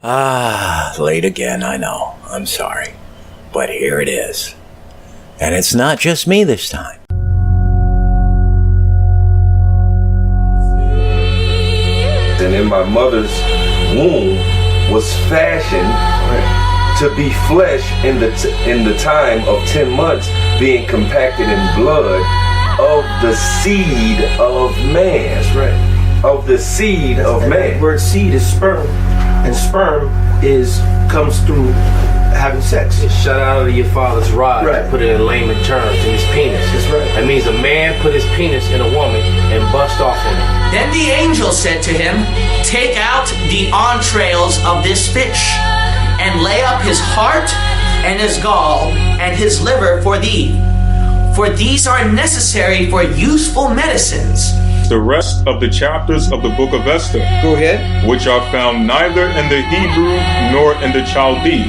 Late again, I know. I'm sorry. But here it is. And it's not just me this time. And in my mother's womb was fashioned to be flesh in the time of 10 months, being compacted in blood of the seed of man. That's right. Of the seed of man. The word seed is sperm, and sperm comes through having sex. It's shut out of your father's rod, right. To put it in layman terms, in his penis. That's right. That means a man put his penis in a woman and bust off in it. Then the angel said to him, "Take out the entrails of this fish, and lay up his heart and his gall and his liver for thee. For these are necessary for useful medicines." The rest of the chapters of the book of Esther, Go ahead. which are found neither in the Hebrew nor in the Chaldee.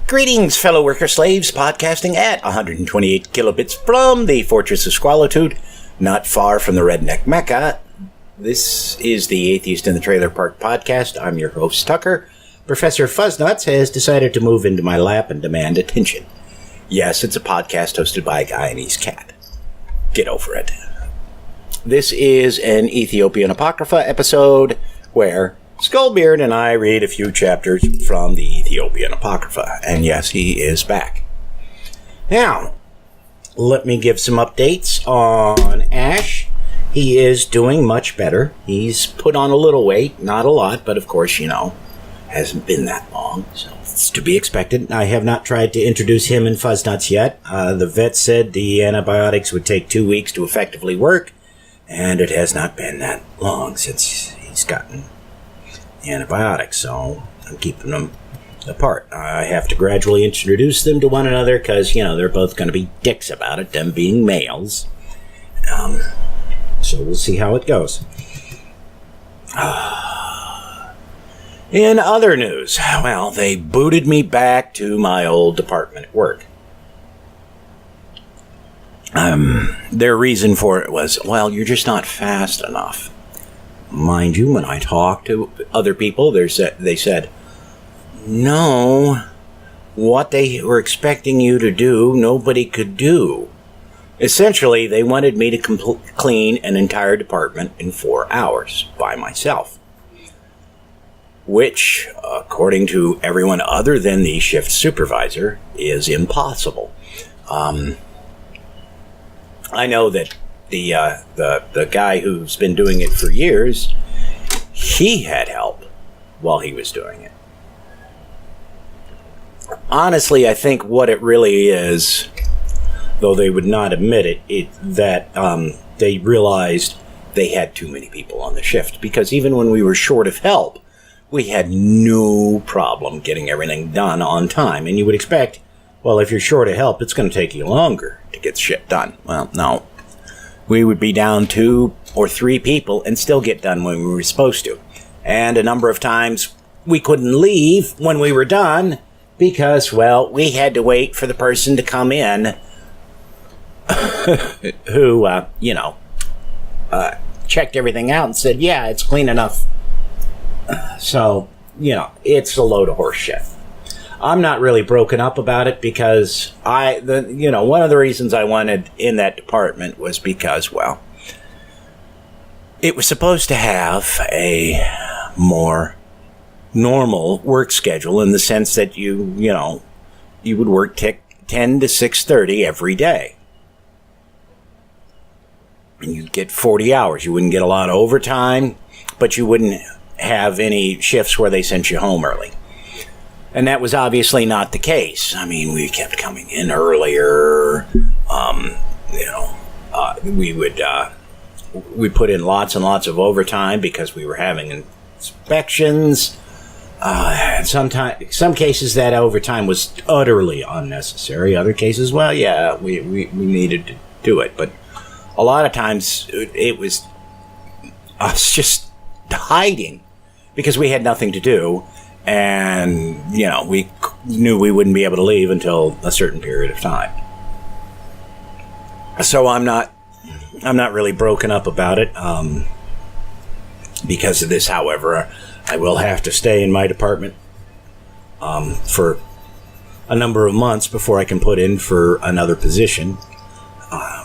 Greetings, fellow worker slaves, podcasting at 128 kilobits from the Fortress of Squalitude, not far from the Redneck Mecca. This is the Atheist in the Trailer Park podcast. I'm your host, Tucker. Professor Fuzznuts has decided to move into my lap and demand attention. Yes, it's a podcast hosted by a guy and his cat. Get over it. This is an Ethiopian Apocrypha episode where Skullbeard and I read a few chapters from the Ethiopian Apocrypha. And yes, he is back. Now, let me give some updates on Ash. He is doing much better. He's put on a little weight, not a lot, but of course, hasn't been that long, so it's to be expected. I have not tried to introduce him and Fuzznuts yet. The vet said the antibiotics would take 2 weeks to effectively work, and it has not been that long since he's gotten the antibiotics, so I'm keeping them apart. I have to gradually introduce them to one another because, they're both going to be dicks about it, them being males. So we'll see how it goes. In other news, well, they booted me back to my old department at work. Their reason for it was, well, you're just not fast enough. Mind you, when I talked to other people, they said, no, what they were expecting you to do, nobody could do. Essentially, they wanted me to clean an entire department in 4 hours by myself. Which, according to everyone other than the shift supervisor, is impossible. I know that the guy who's been doing it for years, he had help while he was doing it. Honestly, I think what it really is, though they would not admit it, that they realized they had too many people on the shift. Because even when we were short of help, we had no problem getting everything done on time. And you would expect, well, if you're short of help, it's going to take you longer to get shit done. Well, no. We would be down 2 or 3 people and still get done when we were supposed to. And a number of times we couldn't leave when we were done because, well, we had to wait for the person to come in who, checked everything out and said, yeah, it's clean enough. So, it's a load of horse shit. I'm not really broken up about it because one of the reasons I wanted in that department was because, well, it was supposed to have a more normal work schedule in the sense that you would work 10 to 6:30 every day. And you'd get 40 hours. You wouldn't get a lot of overtime, but you wouldn't have any shifts where they sent you home early. And that was obviously not the case. I mean, we kept coming in earlier. We put in lots and lots of overtime because we were having inspections. Some cases that overtime was utterly unnecessary. Other cases, well, yeah, we needed to do it. But a lot of times it was us just hiding because we had nothing to do. And, we knew we wouldn't be able to leave until a certain period of time. So I'm not I'm not really broken up about it. Because of this, however, I will have to stay in my department for a number of months before I can put in for another position,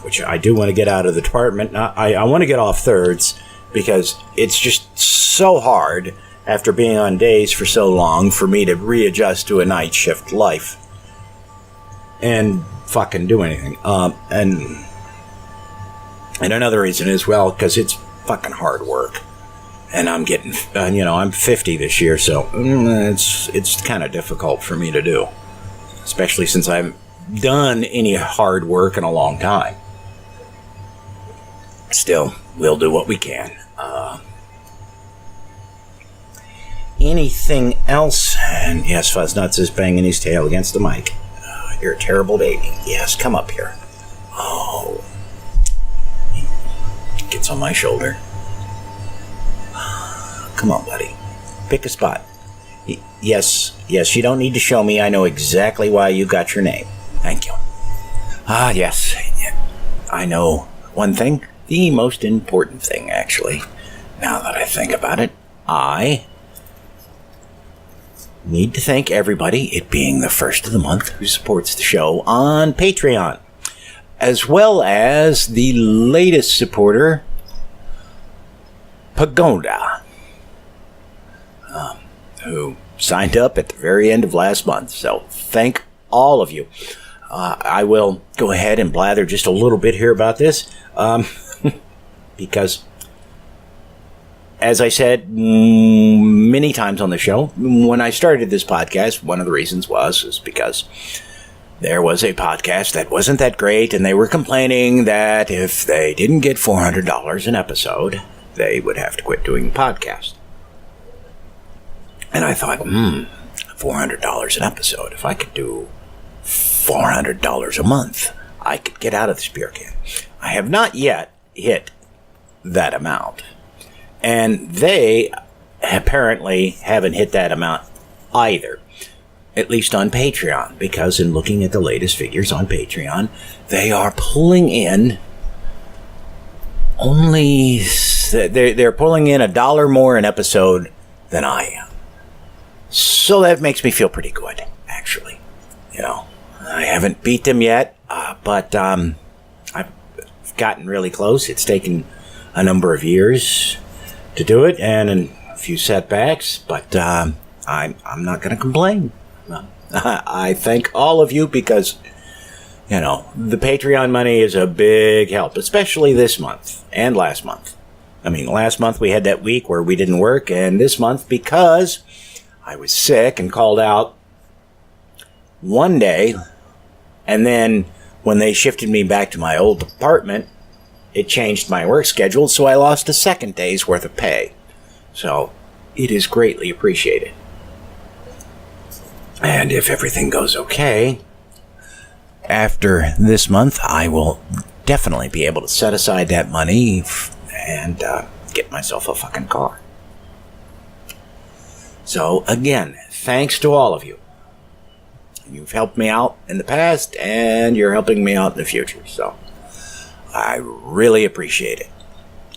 which I do want to get out of the department. I want to get off thirds because it's just so hard after being on days for so long for me to readjust to a night shift life and fucking do anything. And another reason as well, because it's fucking hard work. And I'm getting, I'm 50 this year, so it's kind of difficult for me to do. Especially since I haven't done any hard work in a long time. Still, we'll do what we can. Anything else? And yes, Fuzznuts is banging his tail against the mic. You're a terrible baby. Yes, come up here. Oh. He gets on my shoulder. Come on, buddy. Pick a spot. Yes, you don't need to show me. I know exactly why you got your name. Thank you. Yes. I know one thing. The most important thing, actually. Now that I think about it, I need to thank everybody, it being the first of the month, who supports the show on Patreon, as well as the latest supporter, Pagoda, who signed up at the very end of last month. So thank all of you. I will go ahead and blather just a little bit here about this, because as I said many times on the show, when I started this podcast, one of the reasons was because there was a podcast that wasn't that great, and they were complaining that if they didn't get $400 an episode, they would have to quit doing the podcast. And I thought, $400 an episode. If I could do $400 a month, I could get out of this beer can. I have not yet hit that amount. And they apparently haven't hit that amount either, at least on Patreon, because in looking at the latest figures on Patreon, they are pulling in only, they're pulling in $1 more an episode than I am. So that makes me feel pretty good, actually. I haven't beat them yet, but I've gotten really close. It's taken a number of years to do it, and a few setbacks, but I'm not going to complain. I thank all of you because, the Patreon money is a big help, especially this month and last month. I mean, last month we had that week where we didn't work, and this month because I was sick and called out one day, and then when they shifted me back to my old apartment, it changed my work schedule, so I lost a second day's worth of pay. So it is greatly appreciated. And if everything goes okay, after this month, I will definitely be able to set aside that money and get myself a fucking car. So again, thanks to all of you. You've helped me out in the past, and you're helping me out in the future. So I really appreciate it.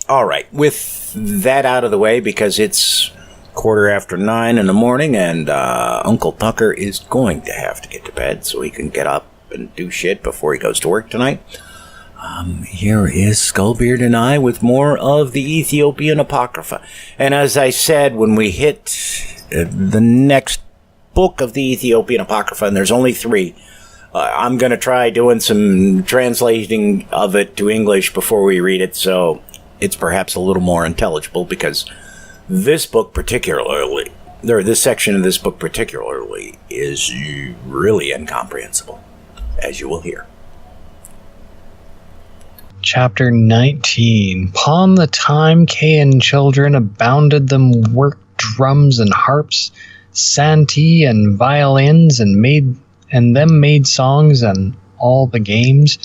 All right, with that out of the way, because it's 9:15 in the morning, and Uncle Tucker is going to have to get to bed so he can get up and do shit before he goes to work tonight. Here is Skullbeard and I with more of the Ethiopian Apocrypha. And as I said, when we hit the next book of the Ethiopian Apocrypha, and there's only 3, I'm going to try doing some translating of it to English before we read it, so it's perhaps a little more intelligible, because this book particularly, or this section of this book particularly, is really incomprehensible, as you will hear. Chapter 19. Upon the time Cain children abounded, them worked drums and harps, santi and violins, and made songs and all the games.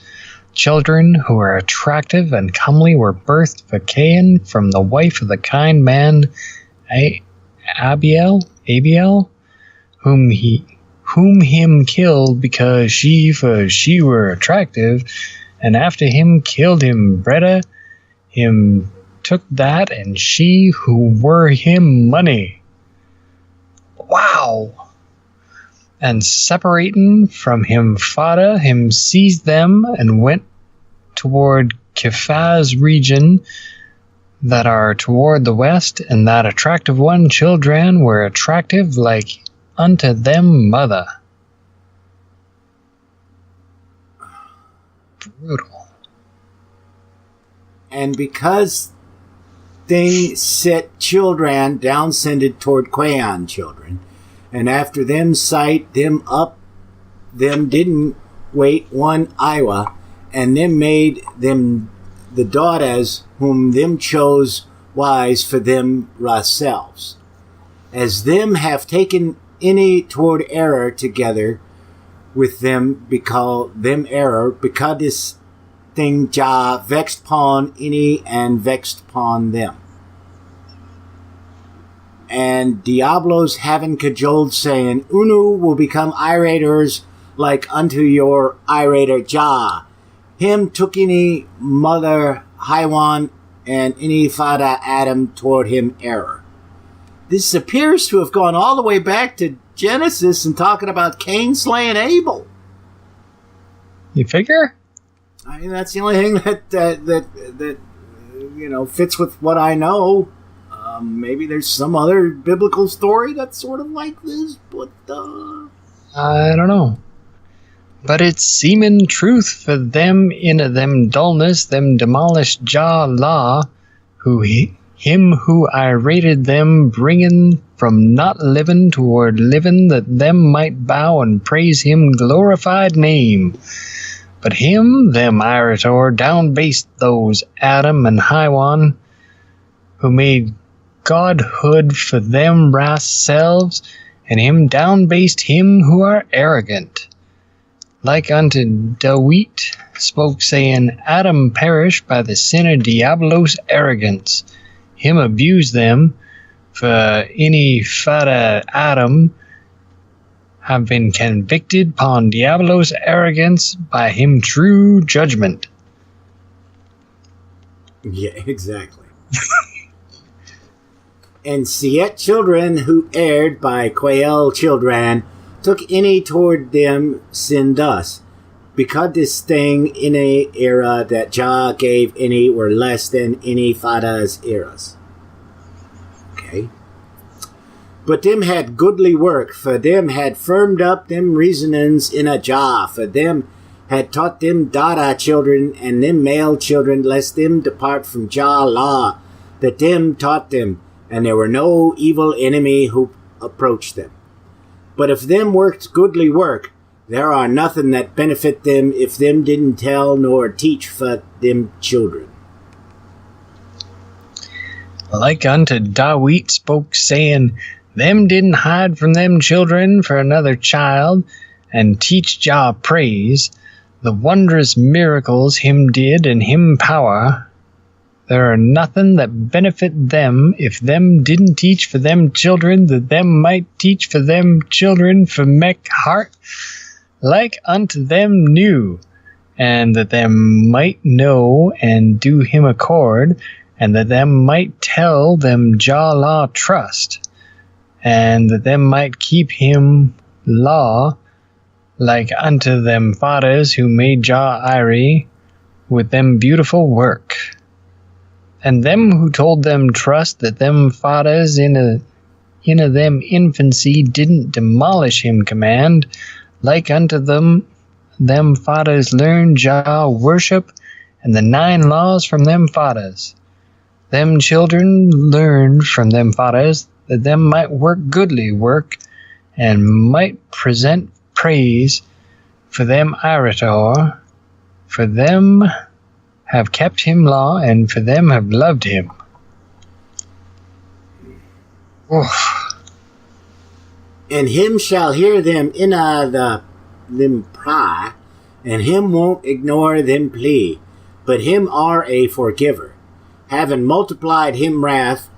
Children who were attractive and comely were birthed for Cain from the wife of the kind man Abiel, whom him killed because she were attractive, and after him killed him Breda, him took that and she who were him money. Wow! And separating from him Fada, him seized them and went toward Kephaz region that are toward the west, and that attractive one children were attractive like unto them mother. Brutal. And because thing set children downscended toward Quayan children, and after them sight them up, them didn't wait one Iowa, and them made them the daughters whom them chose wise for them selves. As them have taken any toward error together with them, because them error, because this thing Jah vexed upon any and vexed upon them. And Diablos having cajoled, saying, Unu will become irators like unto your irator Jah. Him took any mother Haiwan and any father Adam toward him error. This appears to have gone all the way back to Genesis and talking about Cain slaying Abel. You figure? I mean, that's the only thing that fits with what I know. Maybe there's some other biblical story that's sort of like this, but I don't know. But it's seeming truth for them in them dullness, them demolished Jah law, him who I rated them, bringing from not living toward living, that them might bow and praise him glorified name. But him, them irator, downbased those Adam and Haiwan, who made godhood for them selves, and him downbased him who are arrogant. Like unto Dawit spoke, saying, Adam perished by the sin of Diablos' arrogance. Him abused them, for any fada Adam have been convicted upon Diablos' arrogance by him true judgment. Yeah, exactly. And Siet children who erred by Quael children took any toward them sinned us, because this thing in a era that Jah gave any were less than any Fada's eras. Okay. But them had goodly work, for them had firmed up them reasonings in a Jah, for them had taught them Dada children and them male children, lest them depart from Jah law, that them taught them, and there were no evil enemy who approached them. But if them worked goodly work, there are nothing that benefit them if them didn't tell nor teach for them children. Like unto Dawit spoke, saying, Them didn't hide from them children for another child, and teach Jah praise, the wondrous miracles him did and him power. There are nothing that benefit them if them didn't teach for them children, that them might teach for them children for mech heart, like unto them new, and that them might know and do him accord, and that them might tell them Jah law trust, and that them might keep him law, like unto them fathers who made Jah ire with them beautiful work. And them who told them trust that them fathers in a them infancy didn't demolish him command, like unto them fathers learned Jah worship and the 9 laws from them fathers. Them children learned from them fathers that them might work goodly work and might present praise for them irator, for them have kept him law, and for them have loved him. Oof. And him shall hear them in them pry, and him won't ignore them plea, but him are a forgiver, having multiplied him wrath.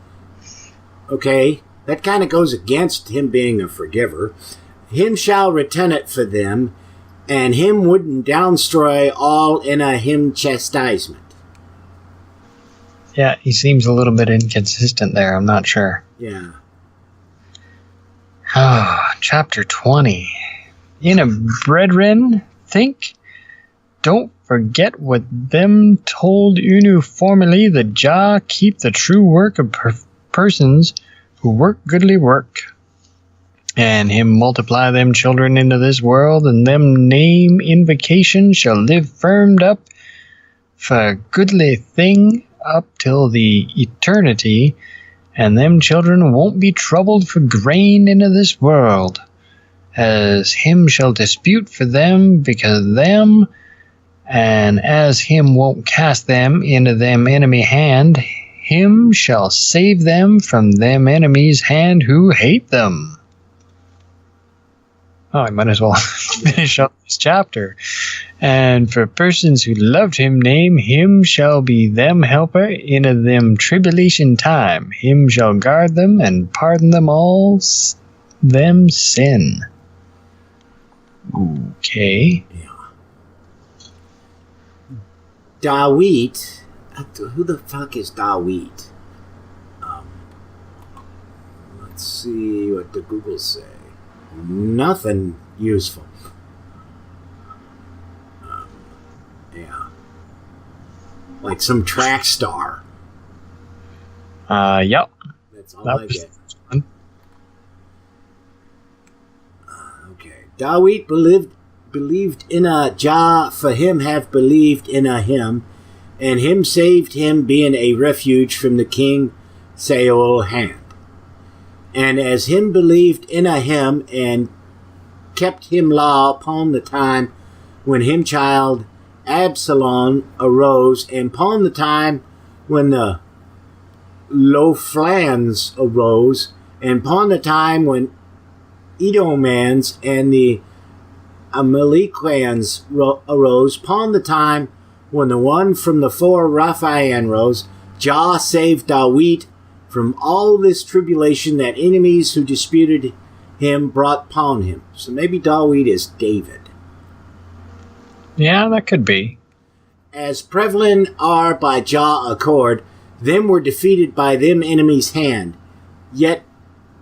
Okay, that kind of goes against him being a forgiver. Him shall return it for them, And him wouldn't downstroy all in a him chastisement. Yeah, he seems a little bit inconsistent there. I'm not sure. Yeah. Chapter 20. In a brethren, think, don't forget what them told Unu formerly, that Jah keep the true work of persons who work goodly work. And him multiply them children into this world, and them name invocation shall live firmed up for a goodly thing up till the eternity, and them children won't be troubled for grain into this world, as him shall dispute for them because them, and as him won't cast them into them enemy hand, him shall save them from them enemies' hand who hate them. Oh, I might as well finish up this chapter. And for persons who loved him name, him shall be them helper in a them tribulation time. Him shall guard them and pardon them all them sin. Okay. Yeah. Dawit. Who the fuck is Dawit? Let's see what the Google say. Nothing useful. Yeah. Like some track star. Yep. That's all I get. Okay. Dawit believed in a Jah, for him have believed in a him, and him saved him, being a refuge from the king Saul hand. And as him believed in a him, and kept him law upon the time when him child Absalom arose, and upon the time when the Loflans arose, and upon the time when Edomans and the Amalekans arose, upon the time when the one from the four Raphaim rose, Jah saved Dawit from all this tribulation that enemies who disputed him brought upon him. So maybe Dawit is David. Yeah, that could be. As prevalent are by Jah accord, them were defeated by them enemies' hand.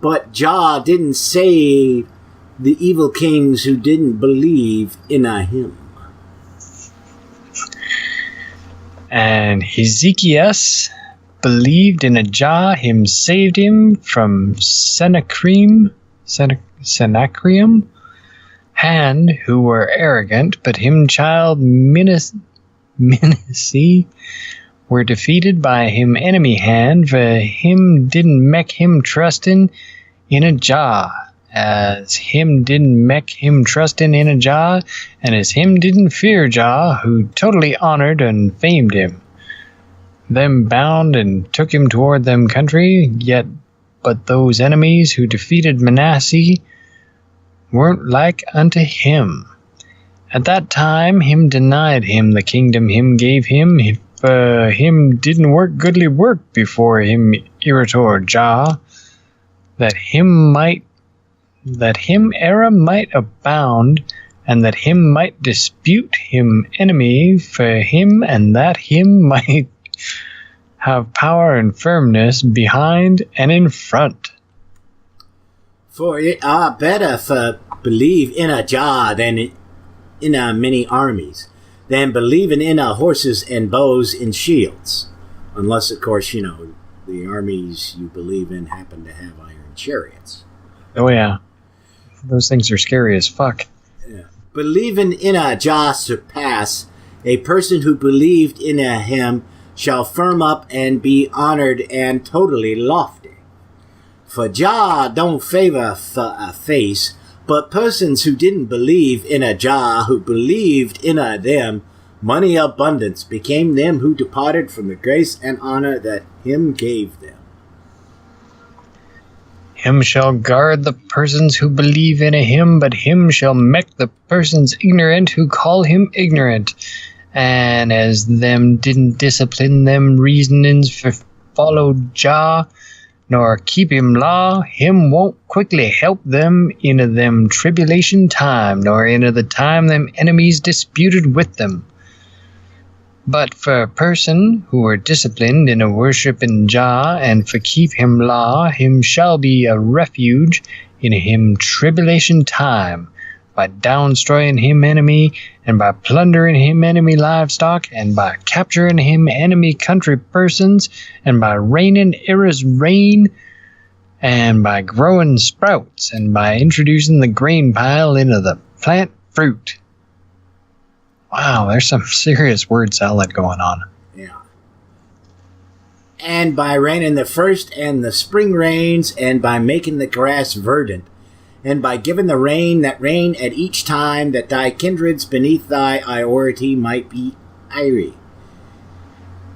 But Jah didn't save the evil kings who didn't believe in a him. And Hezekiah believed in a Jah, him saved him from Sennacherib hand, who were arrogant, but him child Manasseh were defeated by him enemy hand, for him didn't make him trustin' in a Jah, as him didn't make him trustin' in a Jah, and as him didn't fear Jah, who totally honored and famed him. Them bound and took him toward them country, but those enemies who defeated Manasseh weren't like unto him. At that time him denied him the kingdom him gave him, for him didn't work goodly work before him irritor Jah, that him error might abound, and that him might dispute him enemy for him, and that him might have power and firmness behind and in front. For it are better for believe in a Jah than in a many armies, than believing in a horses and bows and shields. Unless, of course, the armies you believe in happen to have iron chariots. Oh yeah. Those things are scary as fuck. Yeah. Believing in a Jah surpass, a person who believed in a him shall firm up and be honored and totally lofty. For Jah don't favor for a face, but persons who didn't believe in a Jah, who believed in a them, money abundance became them who departed from the grace and honor that him gave them. Him shall guard the persons who believe in a him, but him shall make the persons ignorant who call him ignorant. And as them didn't discipline them reasonings for follow Jah, nor keep him law, him won't quickly help them into them tribulation time, nor into the time them enemies disputed with them. But for a person who are disciplined in a worship in Jah, and for keep him law, him shall be a refuge in him tribulation time, by downstroying him enemy, and by plundering him enemy livestock, and by capturing him enemy country persons, and by raining errors rain, and by growing sprouts, and by introducing the grain pile into the plant fruit. Wow, there's some serious word salad going on. Yeah. And by raining the first and the spring rains, and by making the grass verdant, and by giving the rain that rain at each time, that thy kindreds beneath thy iority might be irie.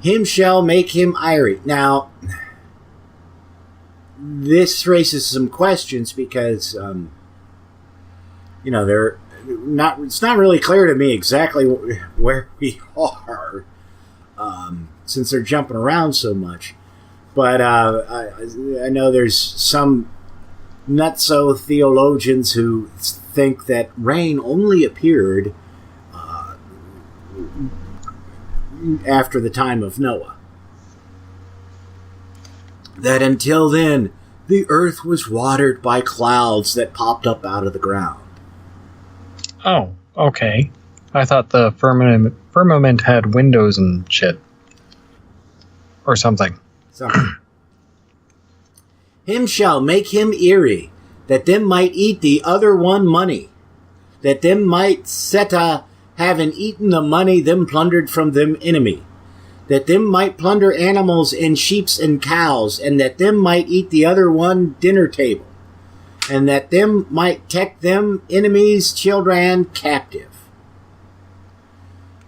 Him shall make him irie. Now, this raises some questions because, it's not really clear to me exactly where we are, since they're jumping around so much. But I know there's some nutso theologians who think that rain only appeared after the time of Noah. That until then, the earth was watered by clouds that popped up out of the ground. Oh, okay. I thought the firmament had windows and shit. Or something. Him shall make him eerie, that them might eat the other one money, that them might seta having eaten the money them plundered from them enemy, that them might plunder animals and sheeps and cows, and that them might eat the other one dinner table, and that them might take them enemies' children captive.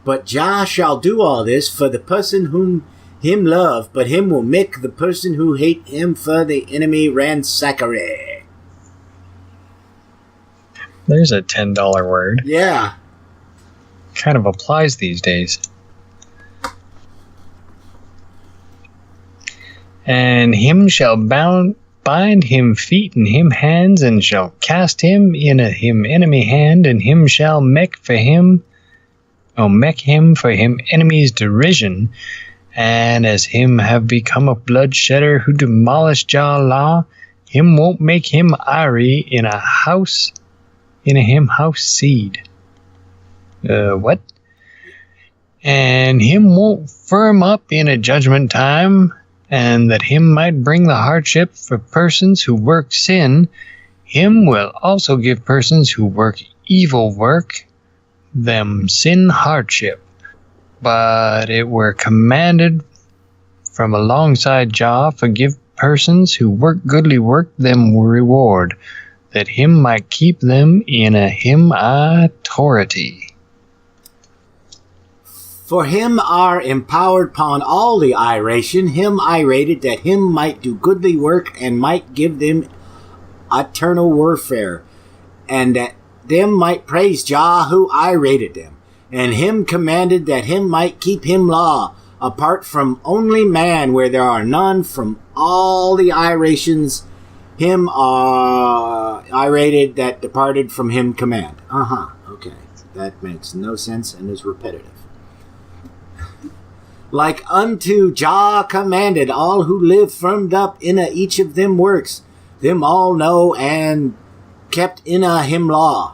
But Jah shall do all this for the person whom him love, but him will make the person who hate him for the enemy ransackery. There's a $10 word. Yeah. Kind of applies these days. And him shall bind him feet and him hands, and shall cast him in a him enemy hand, and him shall make him for him enemy's derision, and as him have become a bloodshedder who demolished Jah law, him won't make him irie in a house seed. What? And him won't firm up in a judgment time, and that him might bring the hardship for persons who work sin, him will also give persons who work evil work them sin hardship. But it were commanded from alongside Jah, forgive persons who work goodly work them reward, that him might keep them in a him authority. For him are empowered upon all the iration, him irated, that him might do goodly work, and might give them eternal warfare, and that them might praise Jah who irated them. And him commanded that him might keep him law, apart from only man, where there are none from all the irations, him irated that departed from him command. Okay. That makes no sense and is repetitive. Like unto Jah commanded, all who live firmed up in each of them works, them all know and kept in him law.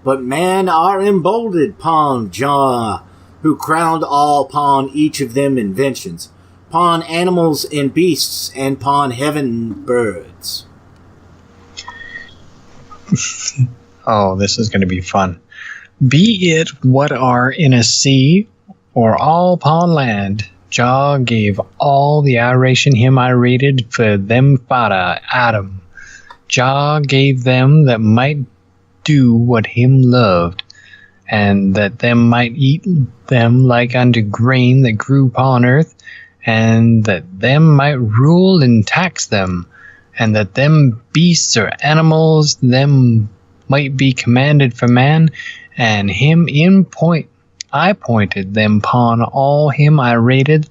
But man are emboldened upon Jah, who crowned all upon each of them inventions, upon animals and beasts, and upon heaven birds. Oh, this is going to be fun. Be it what are in a sea, or all upon land, Jah gave all the iration him irated for them fada Adam. Jah gave them that might do what him loved, and that them might eat them like unto grain that grew upon earth, and that them might rule and tax them, and that them beasts or animals them might be commanded for man, and him in point I pointed them upon all him I rated,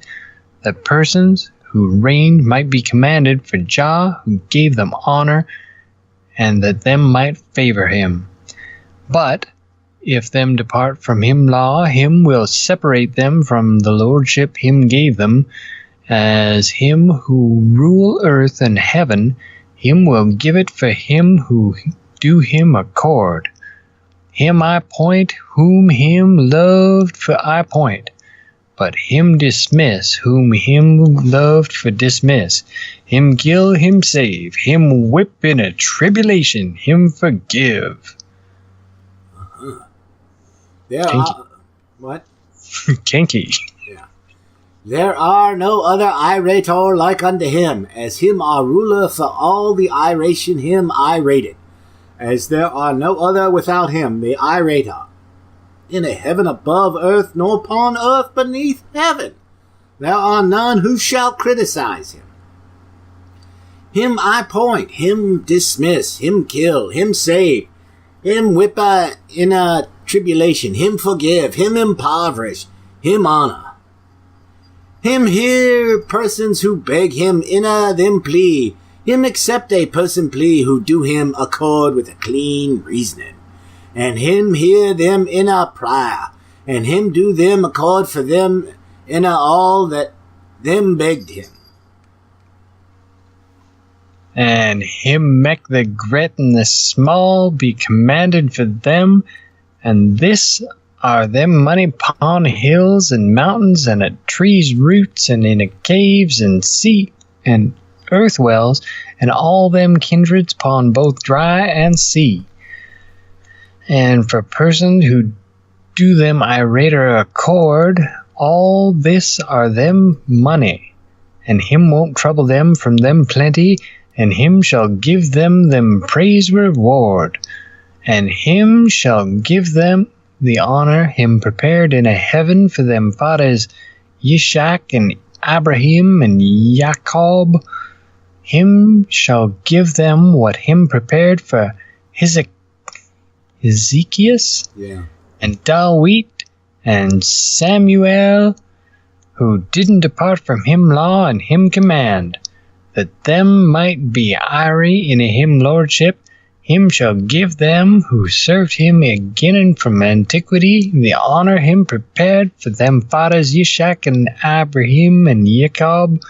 that persons who reigned might be commanded for Jah, who gave them honor, and that them might favor him. But if them depart from him law, him will separate them from the lordship him gave them, as him who rule earth and heaven, him will give it for him who do him accord. Him I point, whom him loved for I point. But him dismiss, whom him loved for dismiss. Him kill, him save. Him whip in a tribulation, him forgive. There Kinky. are what? Kinky. Yeah. There are no other irator like unto him, as him are ruler for all the iration him irated, as there are no other without him, the irator, in a heaven above earth, nor upon earth beneath heaven. There are none who shall criticize him. Him I point, him dismiss, him kill, him save, him whip in a tribulation, him forgive, him impoverish, him honor. Him hear persons who beg him inna them plea, him accept a person plea who do him accord with a clean reasoning, and him hear them inna prior, and him do them accord for them inna all that them begged him. And him make the great and the small be commanded for them, and this are them money upon hills and mountains and at trees' roots and in a caves and sea and earth wells and all them kindreds upon both dry and sea. And for persons who do them irater accord, all this are them money, and him won't trouble them from them plenty, and him shall give them praise reward, and him shall give them the honor him prepared in a heaven for them fathers Yishak and Abraham and Jacob. Him shall give them what him prepared for Ezekias and David and Samuel, who didn't depart from him law and him command, that them might be irie in him lordship. Him shall give them who served him again from antiquity the honor him prepared for them fathers Yishak and Abraham and Jacob,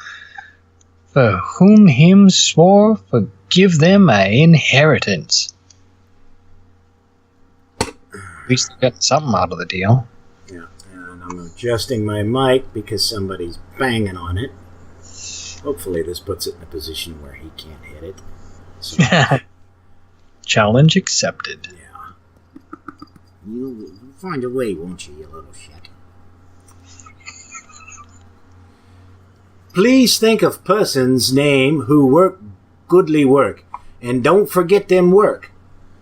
for whom him swore forgive them a inheritance. At least they got something out of the deal. Yeah, and I'm adjusting my mic because somebody's banging on it. Hopefully this puts it in a position where he can't hit it. So, Challenge accepted. yeah. You'll find a way, won't you, you little shit? Please think of persons' name who work goodly work, and don't forget them work.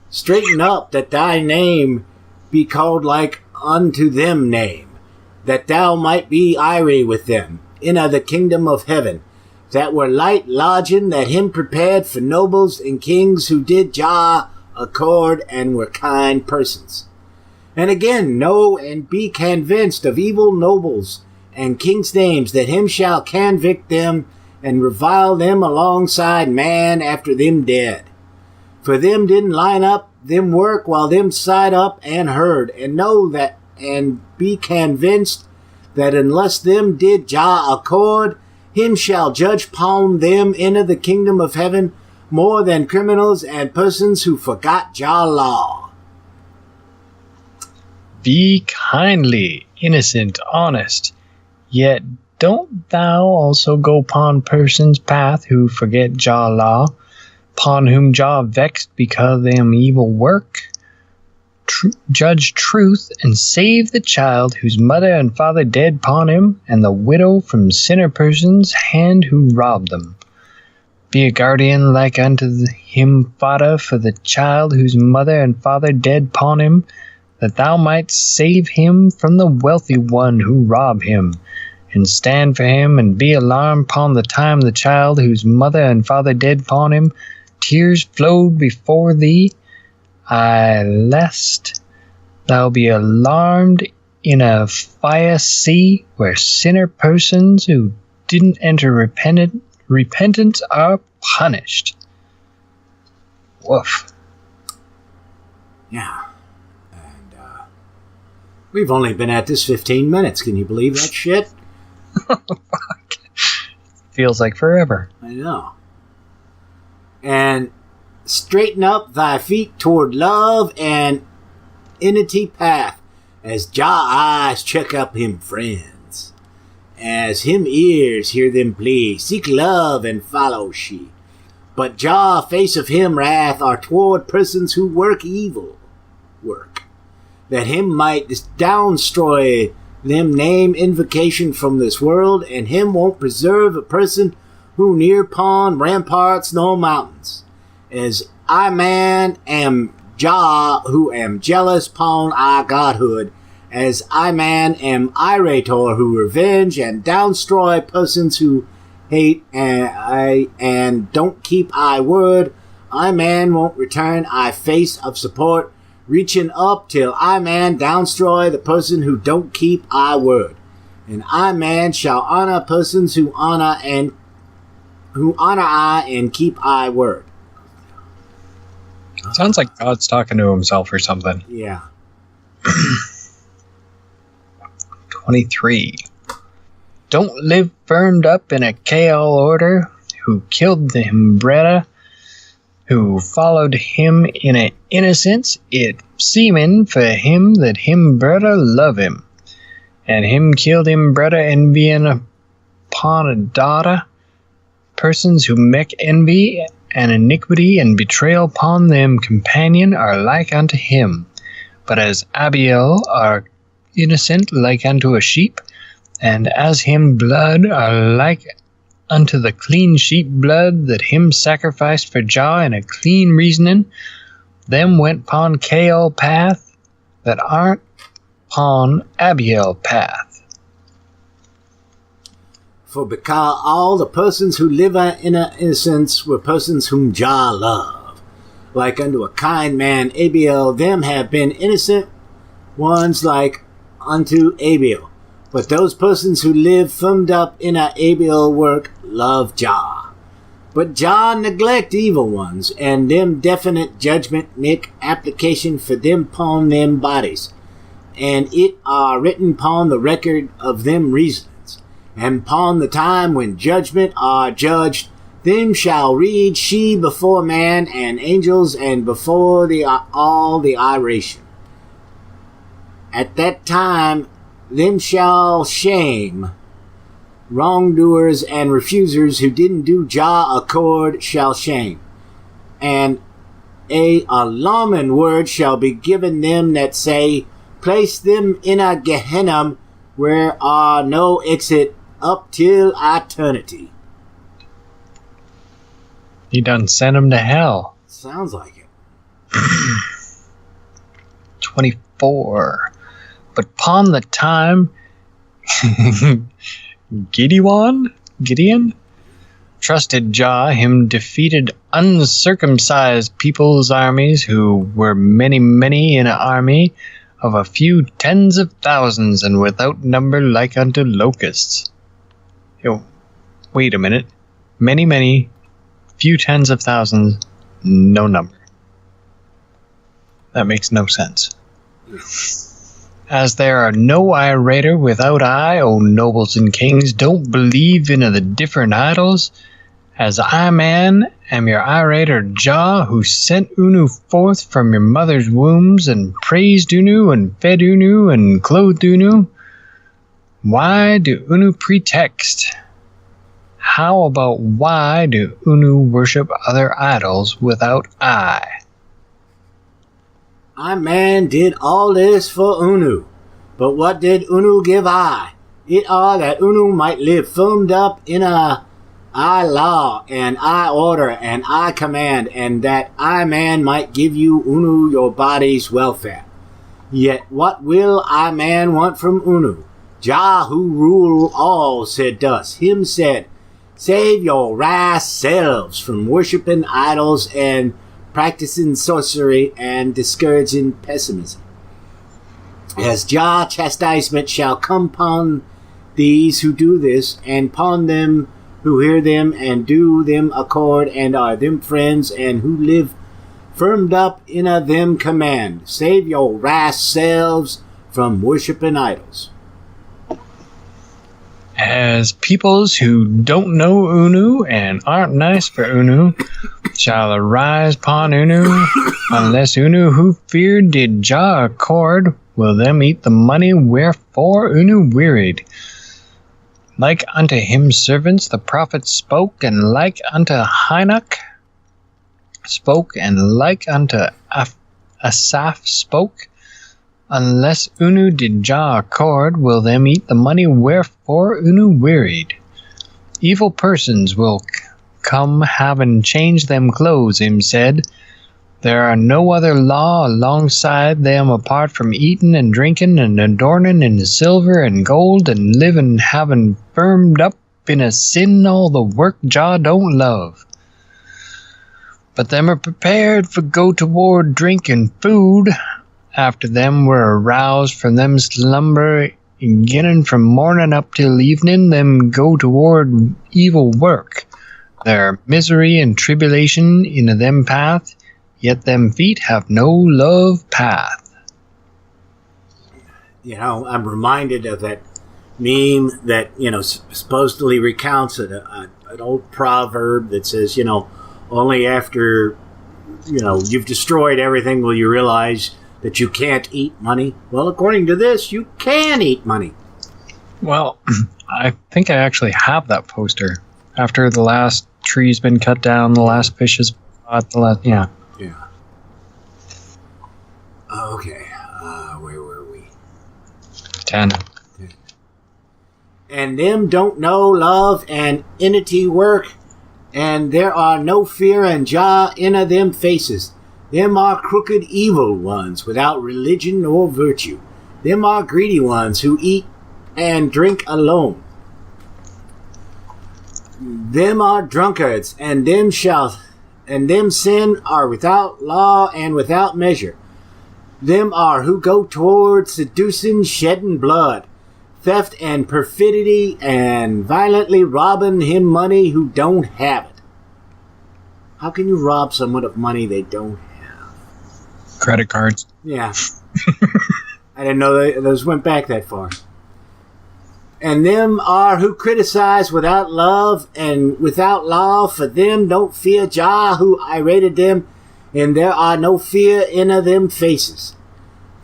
Straighten up that thy name be called like unto them name, that thou might be irie with them, in the kingdom of heaven, that were light lodging that him prepared for nobles and kings who did Jah accord and were kind persons. And again, know and be convinced of evil nobles and kings' names, that him shall convict them and revile them alongside man after them dead. For them didn't line up them work while them side up and heard, and know that and be convinced that unless them did Jah accord, him shall judge upon them into the kingdom of heaven more than criminals and persons who forgot Jah law. Be kindly, innocent, honest, yet don't thou also go upon persons' path who forget Jah law, upon whom Jah vexed because them evil work. Judge truth and save the child whose mother and father dead upon him, and the widow from sinner persons' hand who robbed them. Be a guardian like unto him father for the child whose mother and father dead upon him, that thou might save him from the wealthy one who robbed him, and stand for him, and be alarmed upon the time the child whose mother and father dead upon him, tears flowed before thee, lest thou be alarmed in a fire sea where sinner persons who didn't enter repentance are punished. Woof. Yeah. And we've only been at this 15 minutes. Can you believe that shit? Fuck. Feels like forever. I know. And straighten up thy feet toward love and unity path, as Jah eyes check up him friends, as him ears hear them plea, seek love and follow she. But Jah face of him wrath are toward persons who work evil work, that him might downstroy them name invocation from this world, and him won't preserve a person who near pond ramparts no mountains, as I man am Jah who am jealous pon I godhood, as I man am irator who revenge and downstroy persons who hate and don't keep I word. I man won't return I face of support, reaching up till I man downstroy the person who don't keep I word. And I man shall honor persons who honor I and keep I word. Sounds like God's talking to himself or something. Yeah. 23. Don't live firmed up in a Kael order, who killed the Himbretta, who followed him in a innocence, it seeming for him that Himbretta love him, and him killed Himbretta envying upon a daughter. Persons who make envy and iniquity and betrayal upon them companion are like unto him, but as Abiel are innocent like unto a sheep, and as him blood are like unto the clean sheep blood that him sacrificed for Jah in a clean reasoning. Them went pon Kael path that aren't pon Abiel path. For because all the persons who live in innocence were persons whom Jah loved, like unto a kind man Abiel, them have been innocent ones like unto Abiel. But those persons who live firmed up in a Abiel work love Jah. But Jah neglect evil ones, and them definite judgment make application for them pon them bodies. And it are written pon the record of them reasons, and pon the time when judgment are judged, them shall read she before man and angels and before all the iration. At that time them shall shame wrongdoers and refusers who didn't do Jah accord shall shame. And a alarming word shall be given them that say, place them in a Gehenna where are no exit up till eternity. He done sent him to hell. Sounds like it. 24. But pon the time Gideon trusted Jah, him defeated uncircumcised people's armies, who were many in an army of a few tens of thousands, and without number like unto locusts. Yo, wait a minute. Many, few tens of thousands, no number. That makes no sense. As there are no irator without I, O nobles and kings, don't believe in the different idols. As I, man, am your irator Jah, who sent Unu forth from your mother's wombs, and praised Unu, and fed Unu, and clothed Unu. Why do Unu pretext? How about why do Unu worship other idols without I? I man did all this for Unu, but what did Unu give I? It are that Unu might live firmed up in a I law and I order and I command, and that I man might give you Unu your body's welfare. Yet what will I man want from Unu? Jah who rule all said thus. Him said, save your rash selves from worshipping idols and practicing sorcery and discouraging pessimism. As Jah chastisement shall come upon these who do this, and pawn them who hear them, and do them accord, and are them friends, and who live firmed up in a them command. Save your rash selves from worshiping idols. As peoples who don't know Unu and aren't nice for Unu shall arise upon Unu, unless Unu who feared did Jah accord, will them eat the money wherefore Unu wearied. Like unto him servants the prophet spoke, and like unto Hinok spoke, and like unto Asaph spoke. Unless Unu did Jah accord, will them eat the money wherefore Unu wearied. Evil persons will come having changed them clothes, him said. There are no other law alongside them apart from eating and drinking and adorning in silver and gold and living having firmed up in a sin all the work Jah don't love. But them are prepared for go toward drink and food. After them were aroused from them slumber, beginning from morning up till evening, them go toward evil work. Their misery and tribulation in them path, yet them feet have no love path. You know, I'm reminded of that meme that, you know, supposedly recounts an old proverb that says, you know, only after, you know, you've destroyed everything will you realize that you can't eat money. Well, according to this, you can eat money. Well, I think I actually have that poster. After the last tree's been cut down, the last fish is caught, Yeah. Okay, where were we? 10. And them don't know love and enmity work, and there are no fear and Jah in them faces. Them are crooked evil ones without religion or virtue. Them are greedy ones who eat and drink alone. Them are drunkards, and them sin are without law and without measure. Them are who go toward seducing, shedding blood, theft and perfidy, and violently robbing him money who don't have it. How can you rob someone of money they don't have? Credit cards. Yeah. I didn't know those went back that far. And them are who criticize without love and without law, for them don't fear Jah who irated them, and there are no fear in them faces.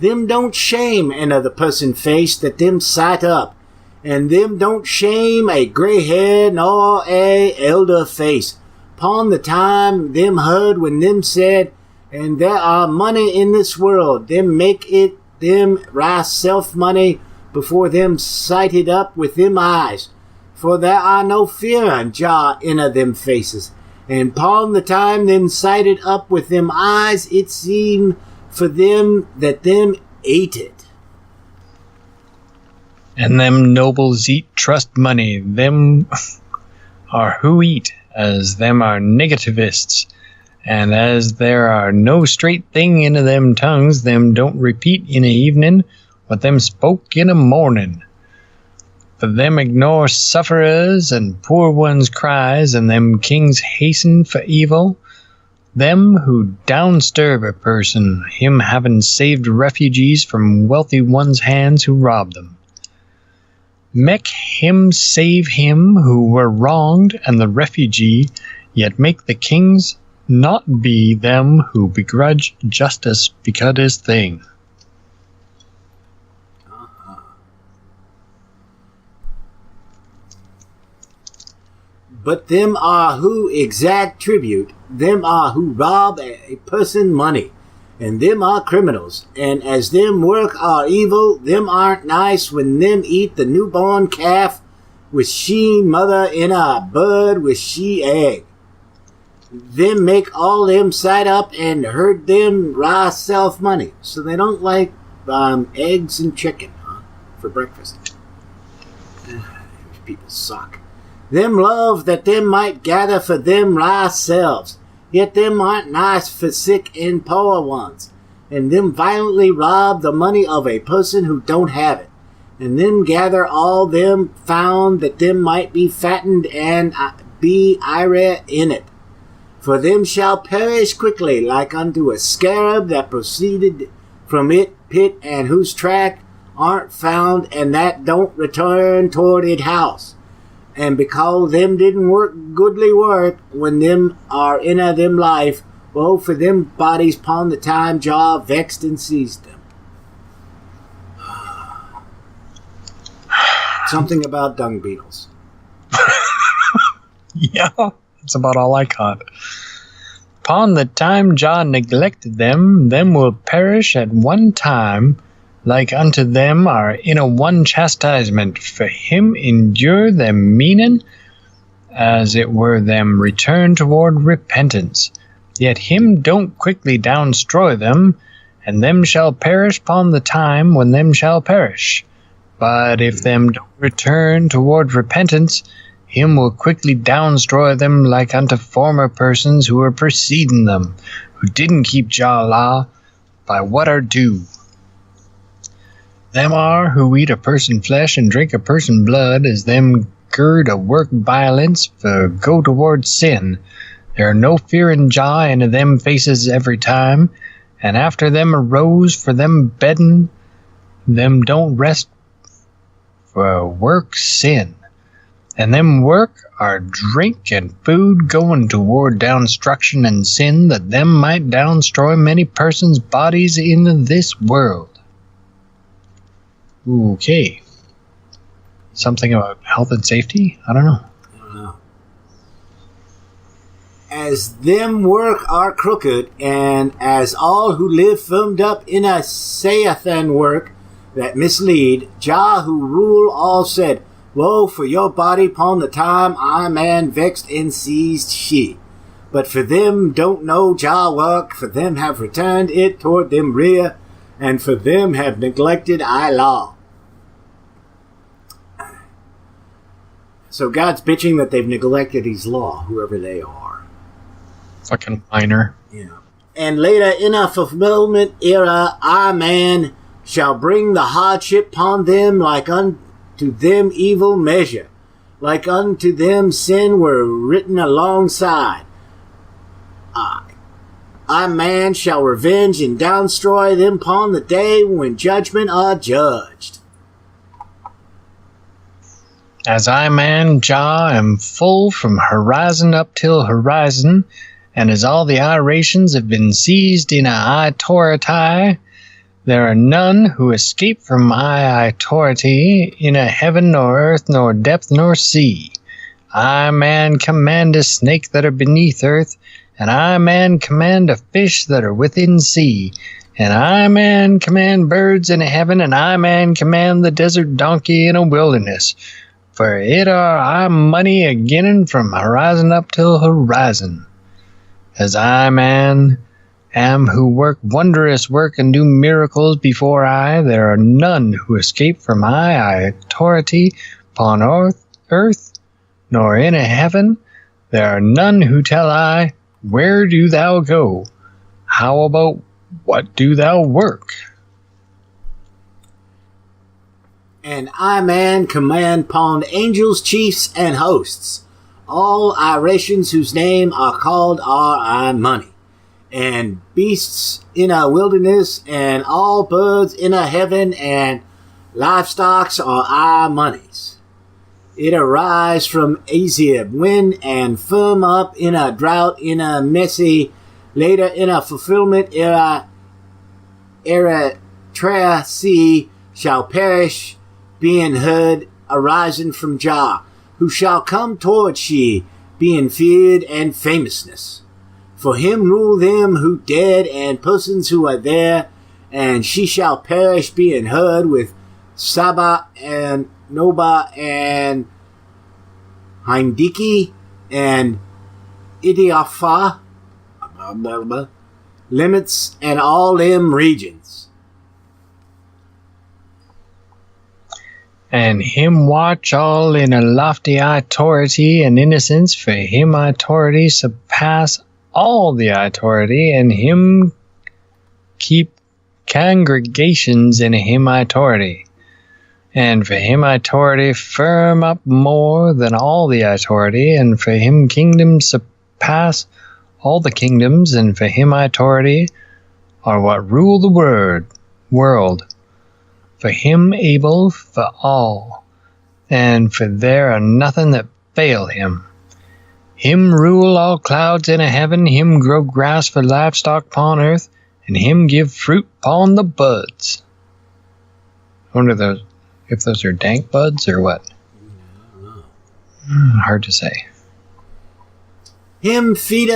Them don't shame another person face that them sight up, and them don't shame a gray hair nor a elder face. Upon the time them heard when them said, and there are money in this world, them make it them rise self money before them sighted up with them eyes. For there are no fear and Jah in them faces. And upon the time them sighted up with them eyes, it seemed for them that them ate it. And them nobles eat trust money. Them are who eat, as them are negativists. And as there are no straight thing in them tongues, them don't repeat in a evening what them spoke in a morning. For them ignore sufferers and poor ones' cries, and them kings hasten for evil. Them who downsturb a person, him having saved refugees from wealthy ones' hands who rob them. Make him save him who were wronged and the refugee, yet make the kings not be them who begrudge justice because thing. But them are who exact tribute, them are who rob a person money, and them are criminals. And as them work are evil, them aren't nice when them eat the newborn calf with she mother in a bud with she egg. Them make all them sight up and herd them raw self money. So they don't like eggs and chicken for breakfast. People suck. Them love that them might gather for them raw selves. Yet them aren't nice for sick and poor ones. And them violently rob the money of a person who don't have it. and them gather all them found that them might be fattened and be ire in it. For them shall perish quickly, like unto a scarab that proceeded from it pit, and whose track aren't found, and that don't return toward it house. And because them didn't work goodly work, when them are in a them life, woe for them bodies upon the time Jah vexed and seized them. Something about dung beetles. Yeah, that's about all I caught. Upon the time Jah neglected them, them will perish at one time, like unto them are in a one chastisement. For him endure them meaning, as it were them return toward repentance. Yet him don't quickly downstroy them, and them shall perish upon the time when them shall perish. But if them don't return toward repentance, him will quickly downstroy them like unto former persons who were preceding them, who didn't keep Jah law by what are due. Them are who eat a person flesh and drink a person blood, as them gird a work violence for go toward sin. There are no fear in Jah into them faces every time, and after them arose for them bedding, them don't rest for work sin. And them work are drink and food going toward downstruction and sin, that them might downstroy many persons' bodies in this world. Okay. Something about health and safety? I don't know. As them work are crooked, and as all who live firmed up in a Saathan work that mislead, Jah who rule all said, woe for your body upon the time I man vexed and seized she. But for them don't know Jah work, for them have returned it toward them rear, and for them have neglected I law. So God's bitching that they've neglected his law, whoever they are. Fucking minor. Yeah. And later in a fulfillment era, I man shall bring the hardship upon them like unto them evil measure, like unto them sin were written alongside. I man shall revenge and downstroy them upon the day when judgment are judged. As I man Jah am full from horizon up till horizon, and as all the irations have been seized in a authority, there are none who escape from my authority in a heaven nor earth nor depth nor sea. I man command a snake that are beneath earth, and I man command a fish that are within sea, and I man command birds in heaven, and I man command the desert donkey in a wilderness. For it are I money again from horizon up till horizon. As I man am who work wondrous work and do miracles before I, there are none who escape from my authority upon earth, nor in a heaven. There are none who tell I, where do thou go? How about what do thou work? And I man command upon angels, chiefs, and hosts, all irations whose name are called are I money, and beasts in a wilderness, and all birds in a heaven, and livestocks are I monies. It arise from Azib, wind, and firm up in a drought, in a messy, later in a fulfillment era, Eritrea sea shall perish, being heard arising from Jah, who shall come toward she, being feared and famousness. For him rule them who dead and persons who are there, and she shall perish, being heard with Saba and Noba and Hindiki and Idiophah, limits and all them regions. And him watch all in a lofty authority and innocence, for him authority surpass all the authority, and him keep congregations in him authority. And for him authority firm up more than all the authority, and for him kingdoms surpass all the kingdoms, and for him authority are what rule the world. For him able for all, and for there are nothing that fail him. Him rule all clouds in a heaven, him grow grass for livestock upon earth, and him give fruit upon the buds. I wonder if those are dank buds or what. Hard to say. Him feed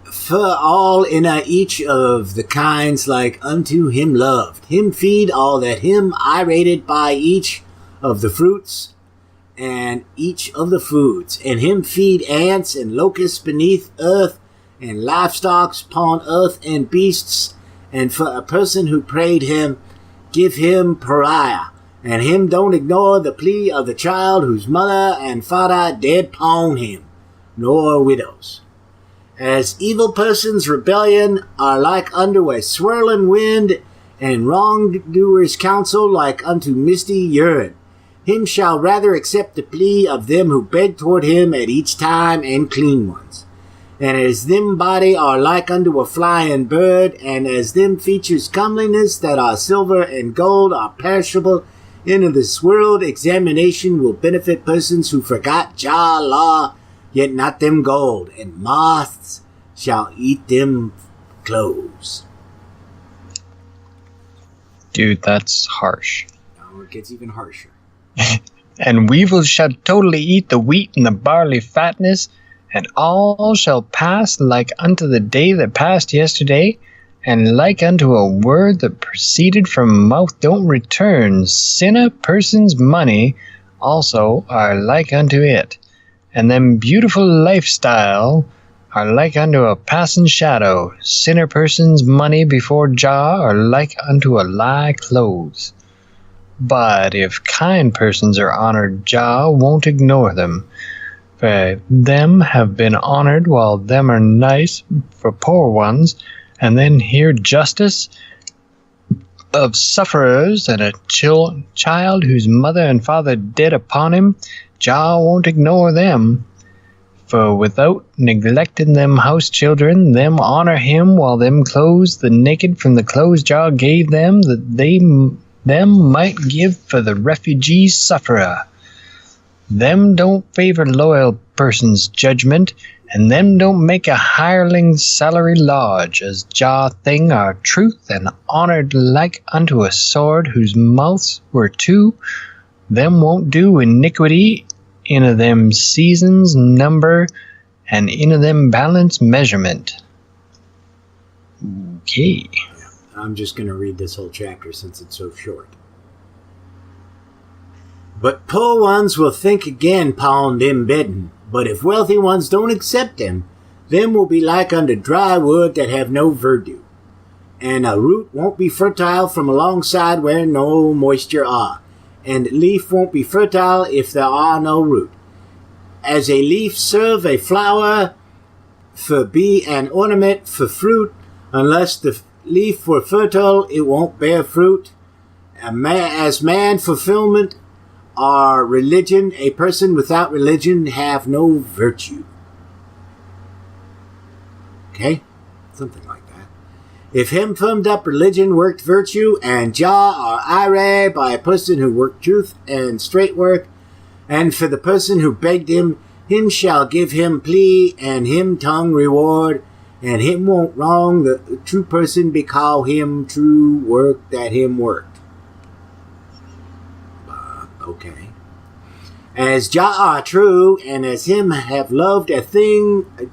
for all in each of the kinds like unto him loved. Him feed all that him irated by each of the fruits and each of the foods. And him feed ants and locusts beneath earth and livestock upon earth and beasts. And for a person who prayed him, give him pariah. And him don't ignore the plea of the child whose mother and father dead pawn him, nor widows. As evil persons' rebellion are like unto a swirling wind, and wrongdoers' counsel like unto misty urine. Him shall rather accept the plea of them who beg toward him at each time, and clean ones. And as them body are like unto a flying bird, and as them features comeliness that are silver and gold are perishable, into this world examination will benefit persons who forgot Jah law, yet not them gold, and moths shall eat them clothes. Dude, that's harsh. Now it gets even harsher. And weevils shall totally eat the wheat and the barley fatness, and all shall pass like unto the day that passed yesterday, and like unto a word that proceeded from mouth don't return. Sinner person's money also are like unto it, and them beautiful lifestyle are like unto a passing shadow. Sinner person's money before Jah are like unto a lie clothes. But if kind persons are honored, Jah won't ignore them. For them have been honored while them are nice for poor ones, and then hear justice of sufferers and a child whose mother and father dead upon him, Jah won't ignore them. For without neglecting them house children, them honor him while them clothes the naked from the clothes Jah gave them, that them might give for the refugee sufferer. Them don't favor loyal person's judgment, and them don't make a hireling salary large, as Jah thing are truth and honored like unto a sword whose mouths were two. Them won't do iniquity in a them seasons number, and in a them balance measurement. Okay. I'm just going to read this whole chapter since it's so short. But poor ones will think again upon them bedding, but if wealthy ones don't accept them will be like unto dry wood that have no verdure, and a root won't be fertile from alongside where no moisture are, and leaf won't be fertile if there are no root. As a leaf serve a flower for be an ornament for fruit, unless the leaf were fertile, it won't bear fruit. As man fulfillment or religion, a person without religion have no virtue. Okay? Something like that. If him firmed up religion worked virtue, and Jah or ire by a person who worked truth and straight work, and for the person who begged him shall give him plea, and him tongue reward, and him won't wrong the true person because him true work that him worked. Okay. As Jah are true, and as him have loved a thing...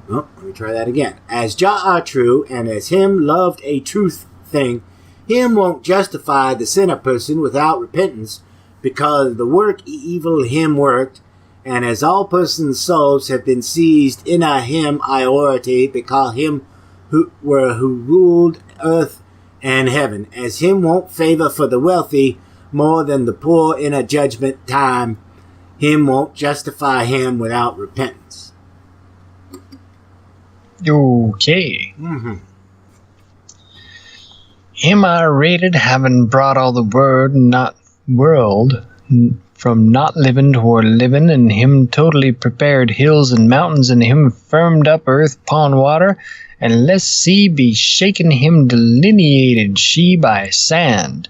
Oh, let me try that again. As Jah are true, and as him loved a truth thing, him won't justify the sinner person without repentance, because the work evil him worked, and as all persons' souls have been seized in a him iority, because him who ruled earth and heaven, as him won't favor for the wealthy more than the poor in a judgment time, him won't justify him without repentance. Okay. Mm-hmm. Him I rated, having brought all the word, not world from not living toward living, and him totally prepared hills and mountains, and him firmed up earth upon water, and lest sea be shaken, him delineated she by sand.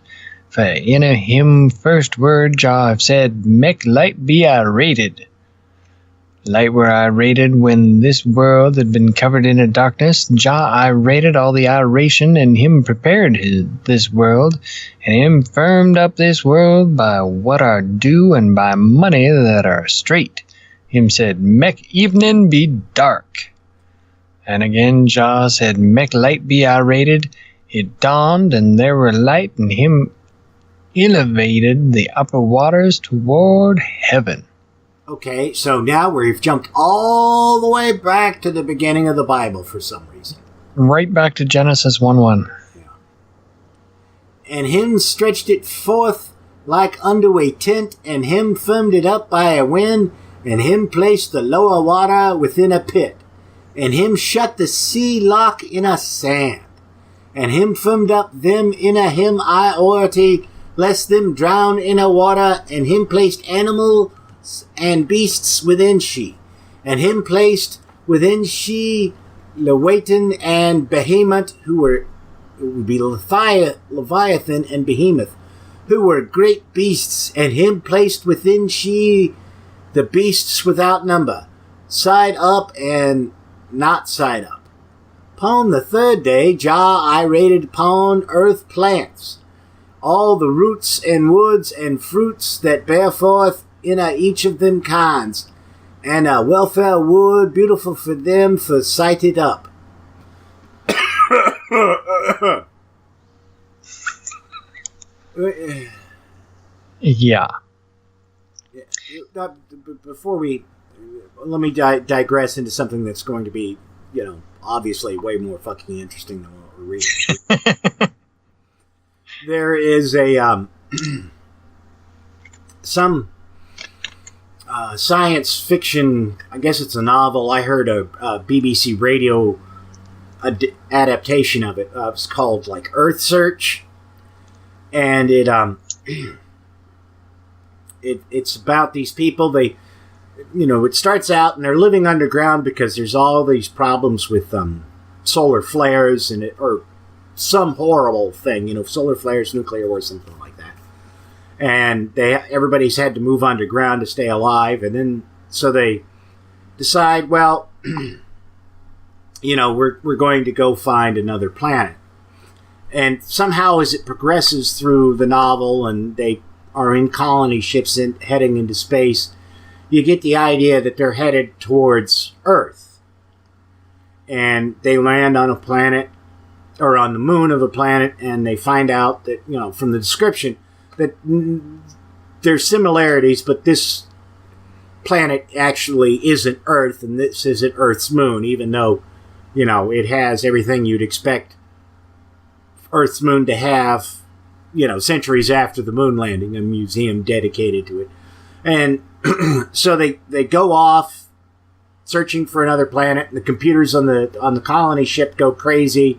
For in a him first word Jah have said, make light be I rated. Light were I rated when this world had been covered in a darkness. Jah I rated all the iration, and him prepared this world, and him firmed up this world by what are due and by money that are straight. Him said, make evening be dark. And again Jah said, make light be I rated. It dawned, and there were light, and him elevated the upper waters toward heaven. Okay, so now we've jumped all the way back to the beginning of the Bible for some reason. Right back to Genesis 1:1. Yeah. And him stretched it forth like unto a tent, and him firmed it up by a wind, and him placed the lower water within a pit, and him shut the sea lock in a sand, and him firmed up them in a him iority, lest them drown in a water, and him placed animal and beasts within she, and him placed within she Leviathan and Behemoth, who would be Leviathan and Behemoth, who were great beasts, and him placed within she the beasts without number, side up and not side up. Upon the third day Jah I rated upon earth plants, all the roots and woods and fruits that bear forth in each of them kinds, and a welfare wood beautiful for them for sighted up. Yeah. Before we, let me digress into something that's going to be, obviously way more fucking interesting than what we're reading. There is a some science fiction, I guess it's a novel. I heard a BBC radio adaptation of it. It's called like Earth Search, and it's about these people. They, it starts out and they're living underground because there's all these problems with solar flares or some horrible thing, solar flares, nuclear war, something like that. And everybody's had to move underground to stay alive. And then, so they decide, well, we're going to go find another planet. And somehow as it progresses through the novel and they are in colony ships heading into space, you get the idea that they're headed towards Earth. And they land on a planet, or on the moon of a planet, and they find out that, from the description, that there's similarities, but this planet actually isn't Earth, and this isn't Earth's moon, even though, it has everything you'd expect Earth's moon to have, centuries after the moon landing, a museum dedicated to it. And so they go off searching for another planet, and the computers on the colony ship go crazy,